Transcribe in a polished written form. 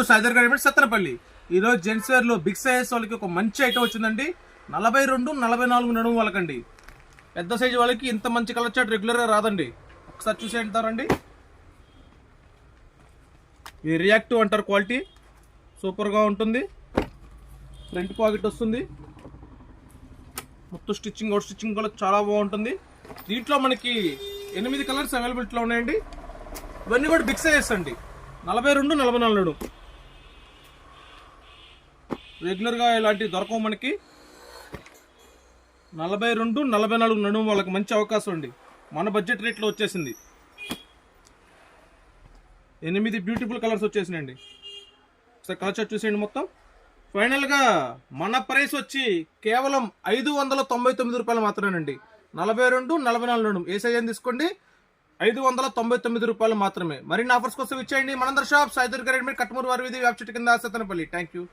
సాయిధర్ గారి సత్తనపల్లి. ఈరోజు gents wear లో బిగ్ సైజ్ వాళ్ళకి ఒక మంచి ఐటమ్ వచ్చిందండి. 42, 44 నడుము వాళ్ళకండి. పెద్ద సైజు వాళ్ళకి ఇంత మంచి కలర్ చార్ట్ రెగ్యులర్ గా రాదండి. ఒకసారి చూసేంటారండి. ఇది రియాక్టివ్ అంటారు, క్వాలిటీ సూపర్ గా ఉంటుంది. ఫ్రంట్ పాకెట్ వస్తుంది, మొత్తం స్టిచ్చింగ్ అవుట్ స్టిచ్చింగ్ కూడా చాలా బాగుంటుంది. దీంట్లో మనకి 8 కలర్స్ అవైలబిలిటీలో ఉన్నాయండి. ఇవన్నీ కూడా బిగ్ సైజెస్ అండి. 42, 44 నడుము. రెగ్యులర్గా ఇలాంటివి దొరకవు మనకి. 42, 44 నడుము వాళ్ళకి మంచి అవకాశం అండి. మన బడ్జెట్ రేట్లో వచ్చేసింది. 8 బ్యూటిఫుల్ కలర్స్ వచ్చేసినాయండి. ఒకసారి కలర్ చార్ట్ చూసేయండి మొత్తం. ఫైనల్గా మన ప్రైస్ వచ్చి కేవలం 599 రూపాయలు మాత్రమేనండి. 42, 44 నడుము ఏ సైజ్ అని తీసుకోండి, 599 రూపాయలు మాత్రమే. మరిన్ని ఆఫర్స్ కోసం ఇచ్చేయండి. మనందర్ షాప్ సాయిధర్ గారి కట్మూరు వారి వీధి, వేప చెట్టు కింద, సత్తెనపల్లి. Thank you.